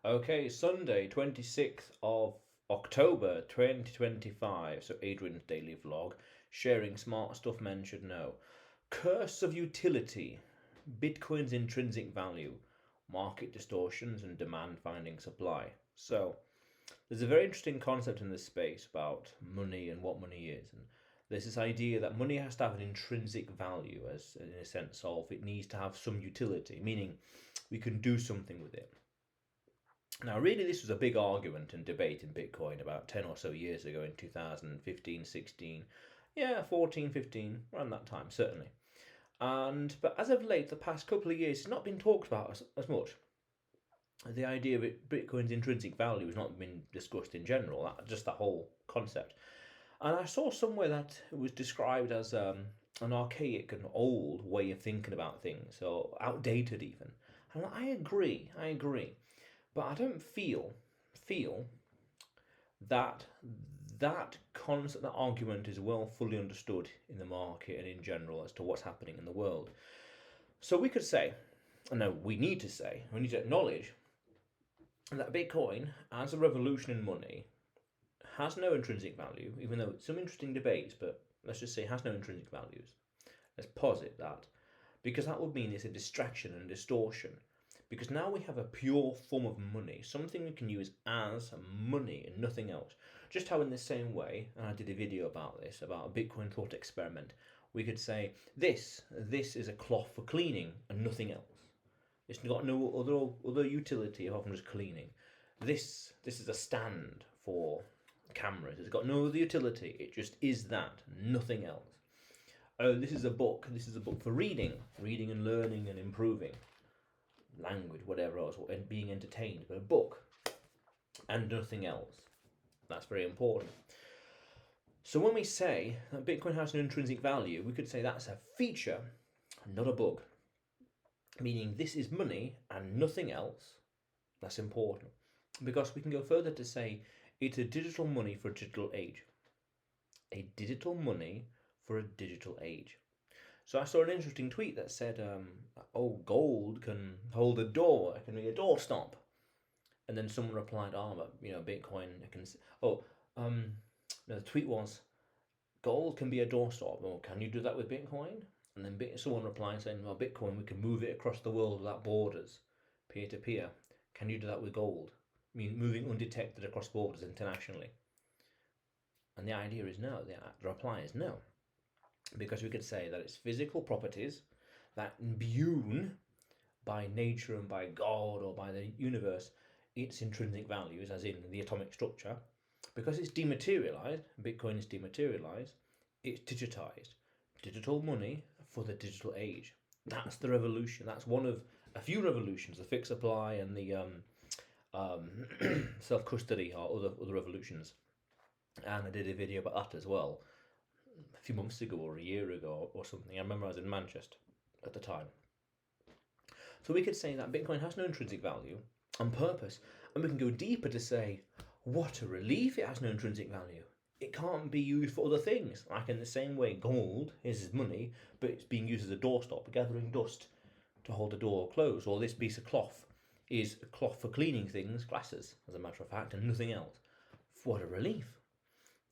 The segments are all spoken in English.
Okay, Sunday, 26th of October 2025. So, Adrian's daily vlog, sharing smart stuff men should know. Curse of utility, Bitcoin's intrinsic value, market distortions, and demand finding supply. So, there's a very interesting concept in this space about money and what money is. And there's this idea that money has to have an intrinsic value, as in a sense of it needs to have some utility, meaning we can do something with it. Now, really, this was a big argument and debate in Bitcoin about 10 or so years ago in 2015, 16, yeah, 14, 15, around that time, certainly. But as of late, the past couple of years, it's not been talked about as much. The idea of Bitcoin's intrinsic value has not been discussed in general, just that whole concept. And I saw somewhere that it was described as an archaic and old way of thinking about things, or outdated even. And I agree. But I don't feel that that concept, that argument is well fully understood in the market and in general as to what's happening in the world. So we could say, no, we need to acknowledge that Bitcoin, as a revolution in money, has no intrinsic value, even though it's some interesting debates, but let's just say it has no intrinsic values. Let's posit that, because that would mean it's a distraction and distortion. Because now we have a pure form of money, something we can use as money and nothing else. Just how in the same way, and I did a video about this, about a Bitcoin thought experiment, we could say this is a cloth for cleaning and nothing else. It's got no other utility apart from just cleaning. This is a stand for cameras. It's got no other utility. It just is that, nothing else. Oh, this is a book. This is a book for reading and learning and improving language, whatever else, and being entertained, but a book and nothing else. That's very important. So when we say that Bitcoin has an intrinsic value, we could say that's a feature, not a bug. Meaning this is money and nothing else. That's important. Because we can go further to say it's a digital money for a digital age. A digital money for a digital age. So I saw an interesting tweet that said, gold can hold a door. It can be a doorstop. And then someone replied, but Bitcoin can. The tweet was, gold can be a doorstop. Well, can you do that with Bitcoin? And then someone replied saying, well, Bitcoin, we can move it across the world without borders, peer to peer. Can you do that with gold? I mean, moving undetected across borders internationally. And the idea is no. The reply is no. Because we could say that it's physical properties that imbued by nature and by God or by the universe its intrinsic values, as in the atomic structure. Because it's dematerialized, Bitcoin is dematerialized, it's digitized. Digital money for the digital age. That's the revolution. That's one of a few revolutions. The fixed supply and the self-custody are other revolutions. And I did a video about that as well a few months ago or a year ago or something. I remember I was in Manchester at the time. So we could say that Bitcoin has no intrinsic value on purpose, and we can go deeper to say, what a relief it has no intrinsic value. It can't be used for other things. Like in the same way gold is money, but it's being used as a doorstop, gathering dust to hold the door closed. Or this piece of cloth is a cloth for cleaning things, glasses, as a matter of fact, and nothing else. What a relief.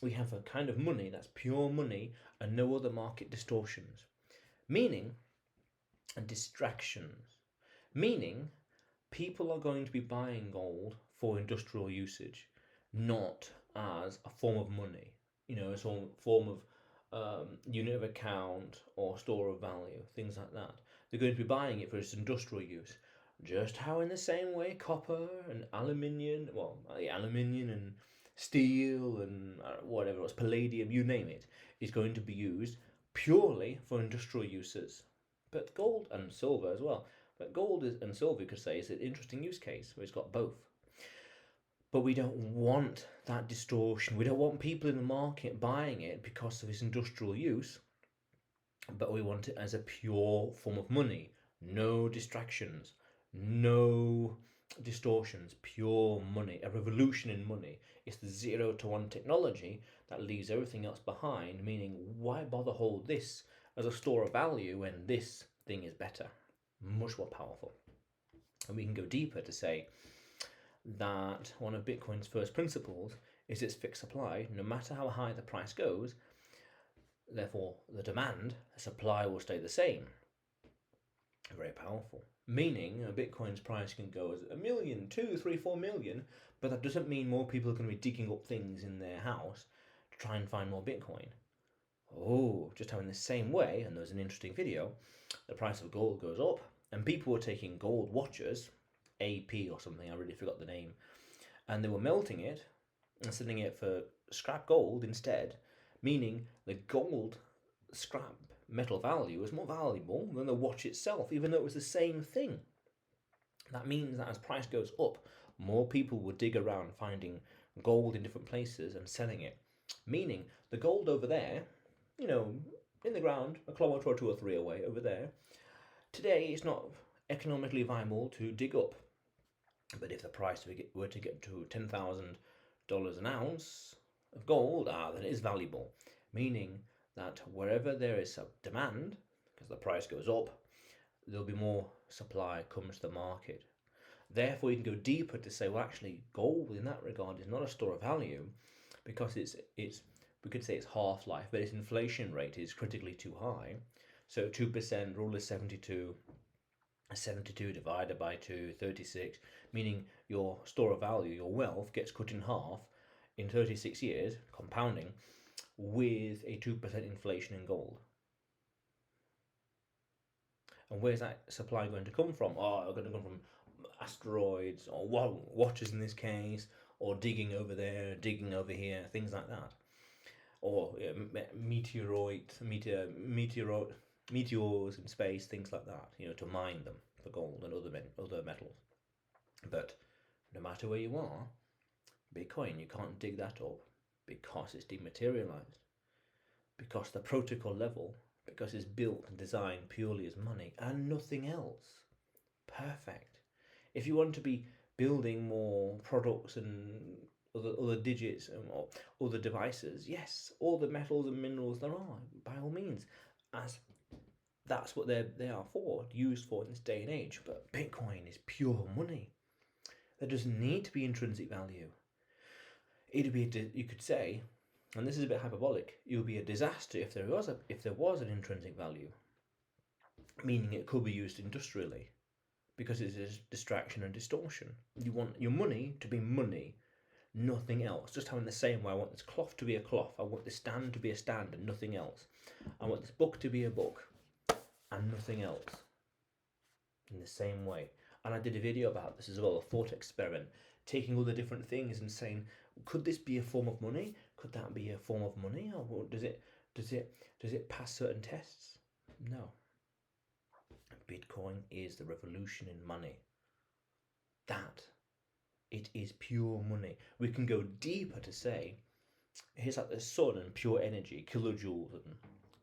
We have a kind of money that's pure money and no other market distortions. Meaning, and distractions. Meaning, people are going to be buying gold for industrial usage, not as a form of money, as a form of unit of account or store of value, things like that. They're going to be buying it for its industrial use. Just how in the same way copper and aluminium and steel and whatever else, palladium, you name it, is going to be used purely for industrial uses. But gold and silver as well. But gold and silver, you could say, is an interesting use case where it's got both. But we don't want that distortion. We don't want people in the market buying it because of its industrial use. But we want it as a pure form of money. No distractions. No distortions, pure money, a revolution in money. It's the 0 to 1 technology that leaves everything else behind, meaning why bother hold this as a store of value when this thing is better, much more powerful. And we can go deeper to say that one of Bitcoin's first principles is its fixed supply. No matter how high the price goes, therefore the demand, the supply will stay the same. Very powerful. Meaning Bitcoin's price can go as 1 million, 2, 3, 4 million, but that doesn't mean more people are going to be digging up things in their house to try and find more Bitcoin. Oh, just how in the same way, and there's an interesting video, the price of gold goes up, and people were taking gold watches, AP or something, I really forgot the name, and they were melting it and selling it for scrap gold instead, meaning the gold scrap metal value is more valuable than the watch itself, even though it was the same thing. That means that as price goes up, more people will dig around finding gold in different places and selling it. Meaning the gold over there, in the ground, a kilometre or 2 or 3 away over there, today it's not economically viable to dig up. But if the price were to get to $10,000 an ounce of gold, then it is valuable. Meaning that wherever there is a demand, because the price goes up, there'll be more supply comes to the market. Therefore, you can go deeper to say, well, actually, gold in that regard is not a store of value, because it's we could say its half-life, but its inflation rate is critically too high. So 2%, rule is 72. 72 divided by 2, 36, meaning your store of value, your wealth, gets cut in half in 36 years, compounding, with a 2% inflation in gold. And where's that supply going to come from? It's going to come from asteroids, or watches in this case, or digging over there, digging over here, things like that. Or meteors in space, things like that, to mine them for gold and other metals. But no matter where you are, Bitcoin, you can't dig that up because it's dematerialized, because the protocol level, because it's built and designed purely as money and nothing else. Perfect. If you want to be building more products and other digits or other devices, yes, all the metals and minerals there are, by all means, as that's what they are used for in this day and age. But Bitcoin is pure money. There doesn't need to be intrinsic value. You could say, and this is a bit hyperbolic, it would be a disaster if there was an intrinsic value, meaning it could be used industrially, because it's a distraction and distortion. You want your money to be money, nothing else. Just how in the same way I want this cloth to be a cloth, I want this stand to be a stand and nothing else. I want this book to be a book and nothing else. In the same way. And I did a video about this as well, a thought experiment, taking all the different things and saying, could this be a form of money? Could that be a form of money? Or does it pass certain tests? No. Bitcoin is the revolution in money. That it is pure money. We can go deeper to say, here's like the sun and pure energy, kilojoules and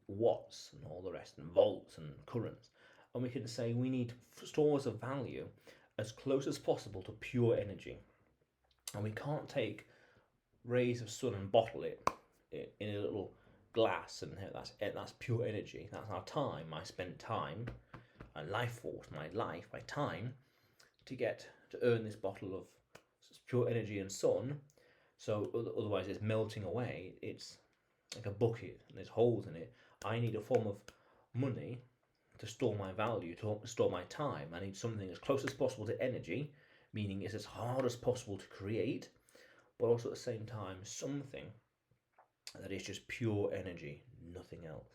watts and all the rest, and volts and currents. And we can say we need stores of value as close as possible to pure energy. And we can't take rays of sun and bottle it in a little glass, and that's pure energy. That's our time. I spent time, and life force, my life, my time, to earn this bottle of pure energy and sun. So otherwise it's melting away. It's like a bucket and there's holes in it. I need a form of money to store my value, to store my time. I need something as close as possible to energy, meaning it's as hard as possible to create, but also at the same time something that is just pure energy, nothing else,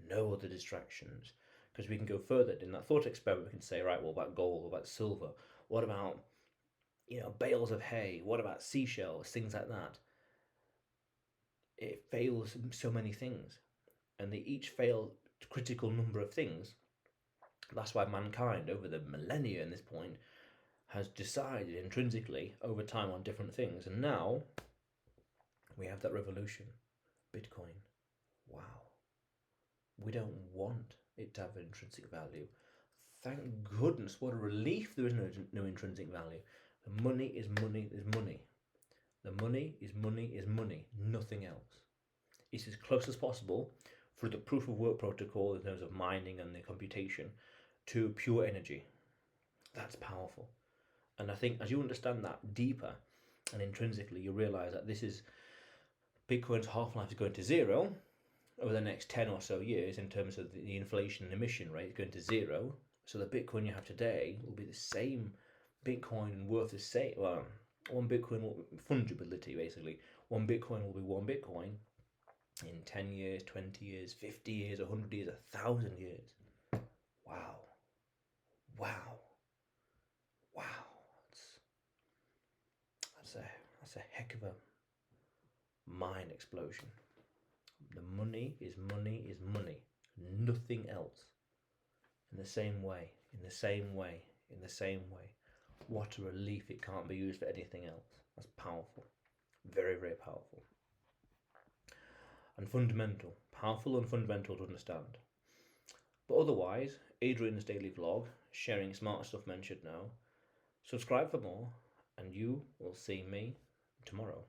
no other distractions. Because we can go further in that thought experiment. We can say, right, what about gold? What about silver? What about bales of hay? What about seashells? Things like that. It fails in so many things, and they each fail a critical number of things. That's why mankind, over the millennia in this point, has decided intrinsically over time on different things, and now we have that revolution, Bitcoin. Wow. We don't want it to have an intrinsic value. Thank goodness, what a relief there is no intrinsic value. The money is money is money. The money is money is money, nothing else. It's as close as possible through the proof of work protocol in terms of mining and the computation to pure energy. That's powerful. And I think as you understand that deeper and intrinsically, you realize that this is Bitcoin's half-life is going to zero over the next 10 or so years in terms of the inflation and emission rate going to zero. So the Bitcoin you have today will be the same Bitcoin and worth the same. Well, one Bitcoin will fungibility basically. One Bitcoin will be one Bitcoin in 10 years, 20 years, 50 years, 100 years, 1,000 years. Wow. Wow. Wow. That's a heck of a mind explosion. The money is money is money. Nothing else. In the same way, in the same way, in the same way. What a relief it can't be used for anything else. That's powerful. Very, very powerful. And fundamental. Powerful and fundamental to understand. But otherwise, Adrian's daily vlog, sharing smart stuff mentioned now. Subscribe for more, and you will see me tomorrow.